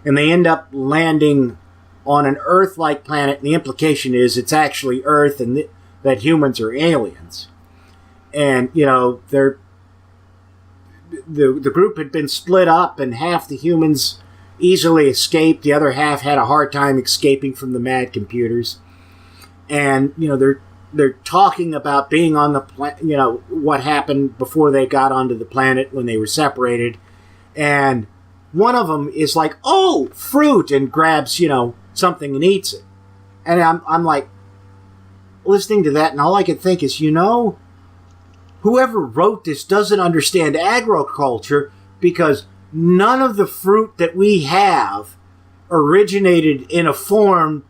and they end up landing on an Earth-like planet, and the implication is it's actually Earth and that humans are aliens. And, the group had been split up, and half the humans easily escaped. The other half had a hard time escaping from the mad computers. And, they're talking about being on the planet, what happened before they got onto the planet when they were separated. And one of them is like, oh, fruit, and grabs, something and eats it. And I'm like listening to that, and all I could think is, whoever wrote this doesn't understand agriculture, because none of the fruit that we have originated in a form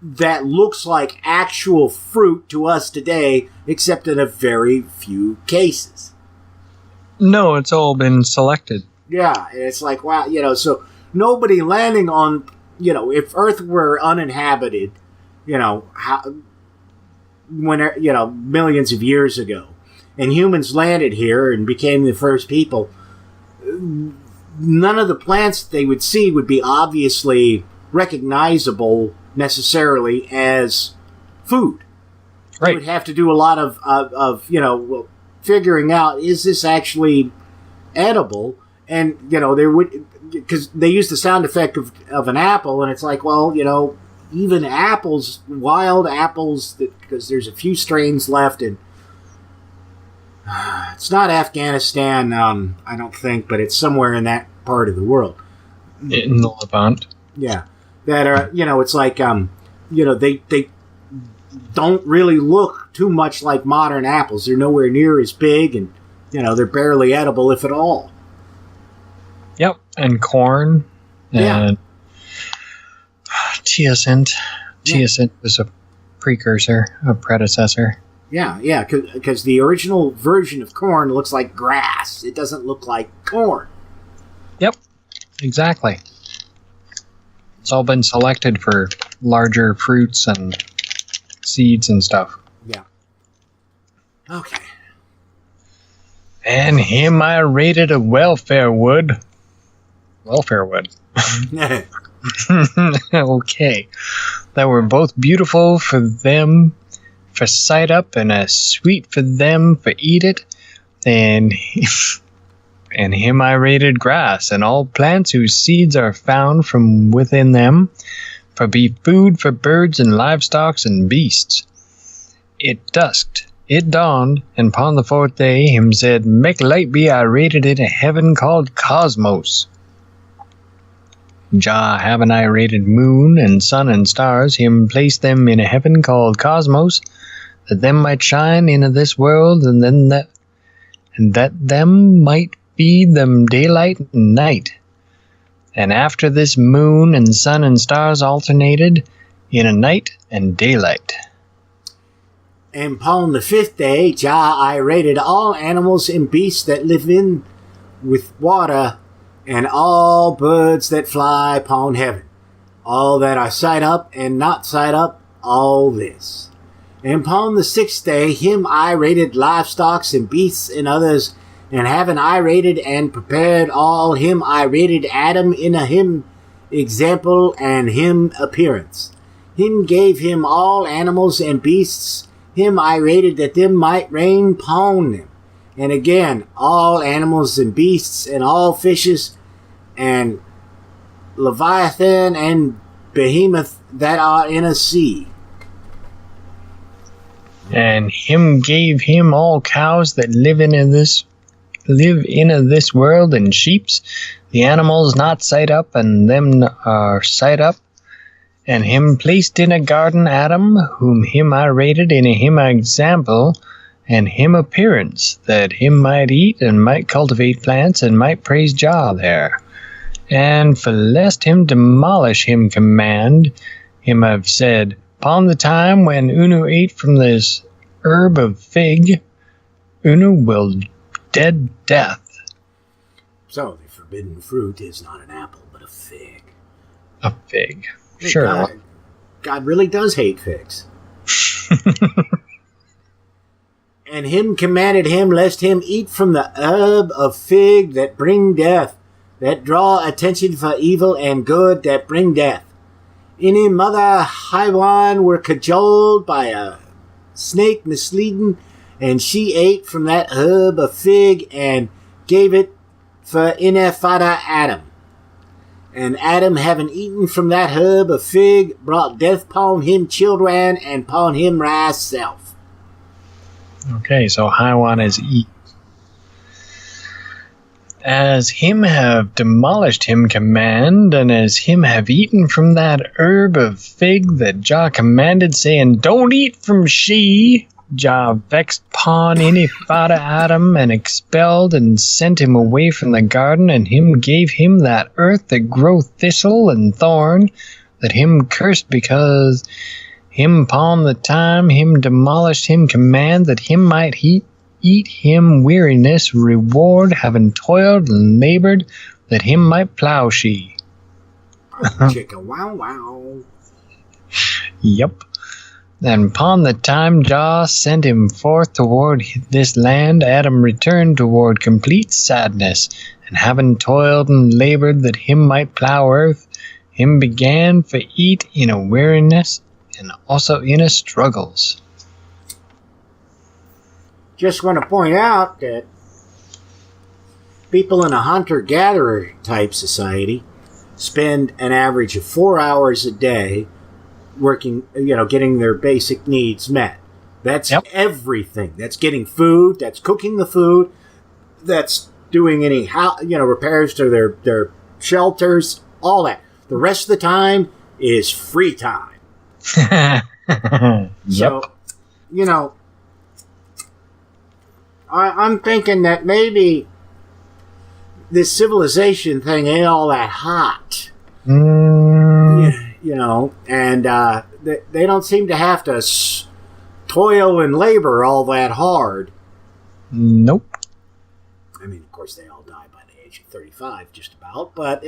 that looks like actual fruit to us today, except in a very few cases. No, it's all been selected. Yeah, it's like, wow, so nobody landing on, if Earth were uninhabited, millions of years ago, and humans landed here and became the first people, none of the plants they would see would be obviously recognizable necessarily as food. Right. They would have to do a lot of figuring out, is this actually edible? And, there would, because they use the sound effect of an apple, and it's like, well, even apples, wild apples, because there's a few strains left, and it's not Afghanistan, I don't think, but it's somewhere in that part of the world. In the Levant. Yeah. That are, it's like, they don't really look too much like modern apples. They're nowhere near as big, and, they're barely edible, if at all. Yep, and corn, and teosint. Teosint was a precursor, a predecessor. Yeah, because the original version of corn looks like grass. It doesn't look like corn. Yep, exactly. It's all been selected for larger fruits and seeds and stuff. Yeah. Okay. And him I rated a welfare wood. Welfare wood. Okay. That were both beautiful for them for sight up, and as sweet for them for eat it. And him I rated grass, and all plants whose seeds are found from within them, for be food for birds and livestock and beasts. It dusked, it dawned, and upon the fourth day him said, Make light be I rated it a heaven called Cosmos. Jah having I rated moon and sun and stars, him placed them in a heaven called Cosmos, that them might shine into this world, and that them might feed them daylight and night. And after this moon and sun and stars alternated in a night and daylight. And upon the fifth day, Jah I rated all animals and beasts that live in with water, and all birds that fly upon heaven, all that are sight up and not sight up, all this. And upon the sixth day, him I rated livestock and beasts and others, and having I rated and prepared all, him I rated Adam in a him example and him appearance. Him gave him all animals and beasts, him I rated that them might reign upon them. And again, all animals and beasts, and all fishes, and Leviathan and Behemoth that are in a sea. And him gave him all cows that live in this world, and sheeps, the animals not sight up, and them are sight up. And him placed in a garden Adam, whom him I rated in a him example, and him appearance, that him might eat and might cultivate plants and might praise Jah there. And for lest him demolish him command, him have said, upon the time when Unu ate from this herb of fig, Unu will dead death. So the forbidden fruit is not an apple, but a fig. A fig. Sure. God really does hate figs. And him commanded him, lest him eat from the herb of fig that bring death, that draw attention for evil, and good that bring death. Any mother Hywan were cajoled by a snake misleading, and she ate from that herb of fig, and gave it for inner father Adam. And Adam, having eaten from that herb of fig, brought death upon him children, and upon him rise self. Okay, so Hywan is eat. As him have demolished him command, and as him have eaten from that herb of fig that Jah commanded, saying, Don't eat from she, Jah vexed upon any father Adam, and expelled and sent him away from the garden, and him gave him that earth that grow thistle and thorn, that him cursed because him upon the time him demolished him command, that him might eat him weariness reward, having toiled and labored, that him might plow she. Chicka wow wow. Yep. And upon the time Jah sent him forth toward this land, Adam returned toward complete sadness, and having toiled and labored that him might plow earth, him began for eat in a weariness, and also in his struggles. Just want to point out that people in a hunter-gatherer type society spend an average of 4 hours a day working, getting their basic needs met. That's everything. That's getting food. That's cooking the food. That's doing any repairs to their shelters. All that. The rest of the time is free time. So, I'm thinking that maybe this civilization thing ain't all that hot. And they don't seem to have to toil and labor all that hard. Nope. I mean, of course, they all die by the age of 35, just about, but,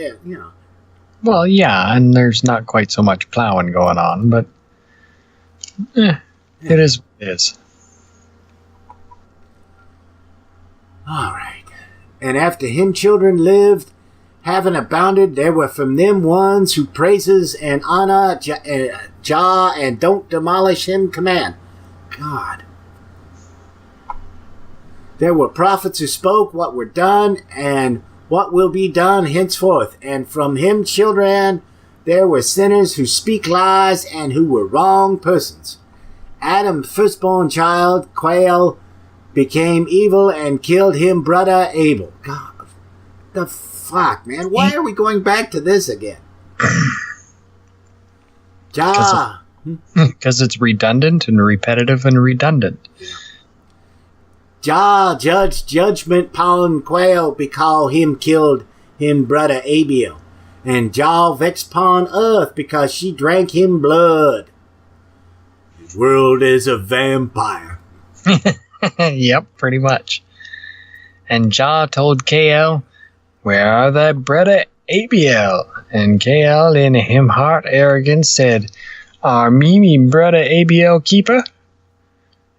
Well, yeah, and there's not quite so much plowing going on, but it is what it is. All right. And after him children lived, having abounded, there were from them ones who praises and honor Jah and don't demolish him command. God. There were prophets who spoke what were done and what will be done henceforth. And from him children there were sinners who speak lies and who were wrong persons. Adam, firstborn child, Quail, became evil and killed him brother Abel. God, the fuck, man? Why are we going back to this again? Jah. Because it's redundant and repetitive and redundant. Jah judged judgment upon Quail because him killed him brother Abel. And Jah vexed upon earth because she drank him blood. The world is a vampire. Yep, pretty much. And Jah told Kael, "Where are thy brother Abiel?" And Kael, in him heart arrogant, said, "Are me brother Abiel keeper?"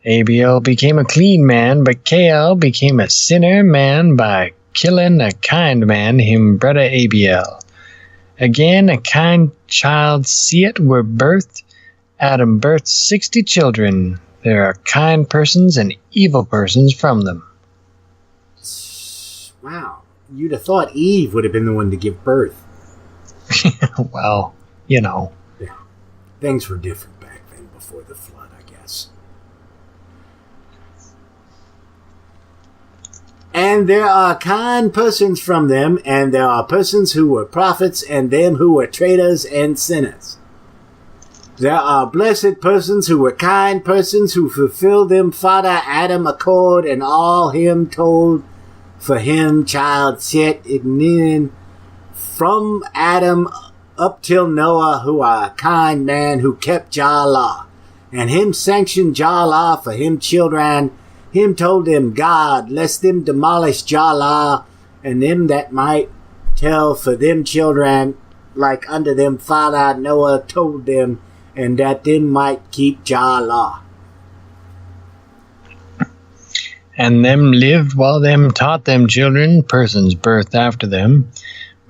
Abiel became a clean man, but Kael became a sinner man by killing a kind man, him brother Abiel. Again, a kind child seeth were birthed. Adam birthed 60 children. There are kind persons and evil persons from them. Wow. You'd have thought Eve would have been the one to give birth. Well, Yeah. Things were different back then before the flood, I guess. And there are kind persons from them, and there are persons who were prophets, and them who were traitors and sinners. There are blessed persons who were kind persons who fulfilled them father Adam accord, and all him told for him child set ignin from Adam up till Noah, who are a kind man who kept Jah law, and him sanctioned Jah law for him children. Him told them God, lest them demolish Jah law, and them that might tell for them children, like unto them father Noah told them, and that them might keep Jah law. And them lived while them taught them children, persons birthed after them.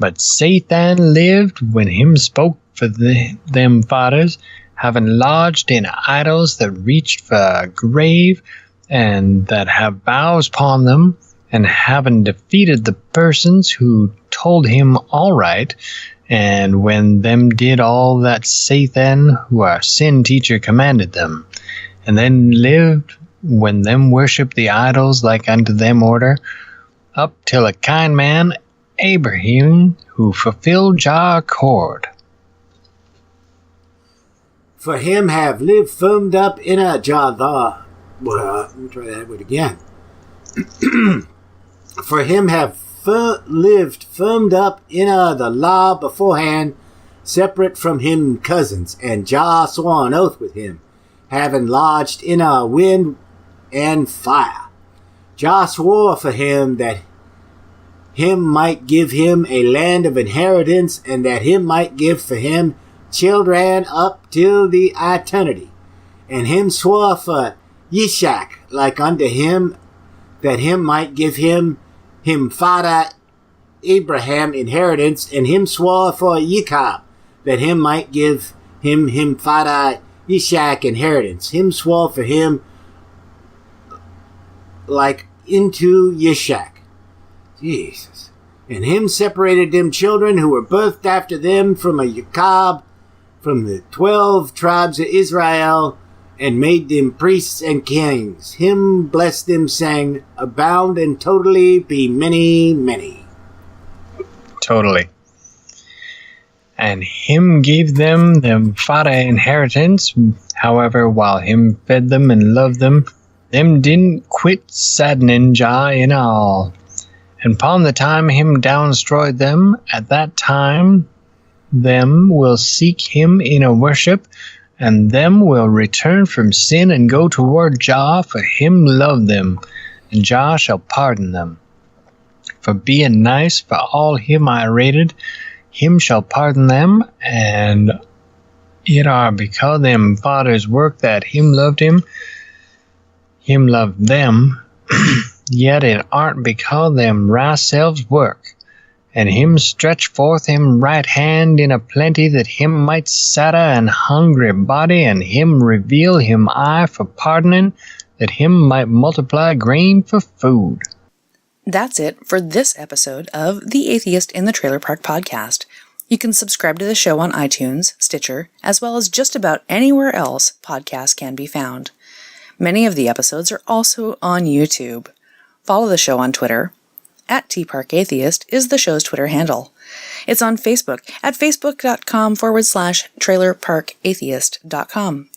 But Satan lived when him spoke for them fathers, having lodged in idols that reached for a grave, and that have vows upon them, and having defeated the persons who told him all right, and when them did all that Satan, who our sin teacher, commanded them, and then lived when them worshipped the idols like unto them order, up till a kind man, Abraham, who fulfilled Jah accord. For him have lived firmed up in a Jah. Well, let me try that word again. For him have lived firmed up in the law beforehand, separate from him cousins, and Jah swore an oath with him, having lodged in a wind and fire. Jah swore for him that him might give him a land of inheritance, and that him might give for him children up till the eternity. And him swore for Yishak, like unto him, that him might give him father Abraham inheritance, and him swore for Jacob, that him might give him father Yishak inheritance. Him swore for him like into Yishak. Jesus. And him separated them children who were birthed after them from a Jacob, from the 12 tribes of Israel, and made them priests and kings. Him blessed them, saying, abound and totally be many, many. Totally. And him gave them father inheritance. However, while him fed them and loved them didn't quit saddening Jah in all. And upon the time him downstroyed them, at that time them will seek him in a worship, and them will return from sin and go toward Jah, for him loved them, and Jah shall pardon them. For being nice, for all him I rated, him shall pardon them, and it are because them fathers work that him loved them, yet it aren't because them right selves work. And him stretch forth him right hand in a plenty that him might satter an hungry body, and him reveal him eye for pardoning, that him might multiply grain for food. That's it for this episode of The Atheist in the Trailer Park Podcast. You can subscribe to the show on iTunes, Stitcher, as well as just about anywhere else podcasts can be found. Many of the episodes are also on YouTube. Follow the show on Twitter. @TParkAtheist is the show's Twitter handle. It's on Facebook at facebook.com/trailerparkatheist.com.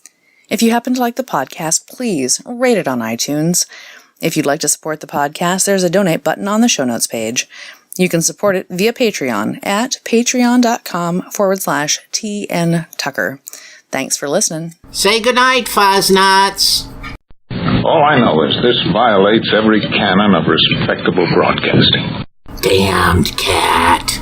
If you happen to like the podcast, please rate it on iTunes. If you'd like to support the podcast, there's a donate button on the show notes page. You can support it via Patreon at patreon.com/TNTucker. Thanks for listening. Say goodnight, Fosnots. All I know is this violates every canon of respectable broadcasting. Damned cat.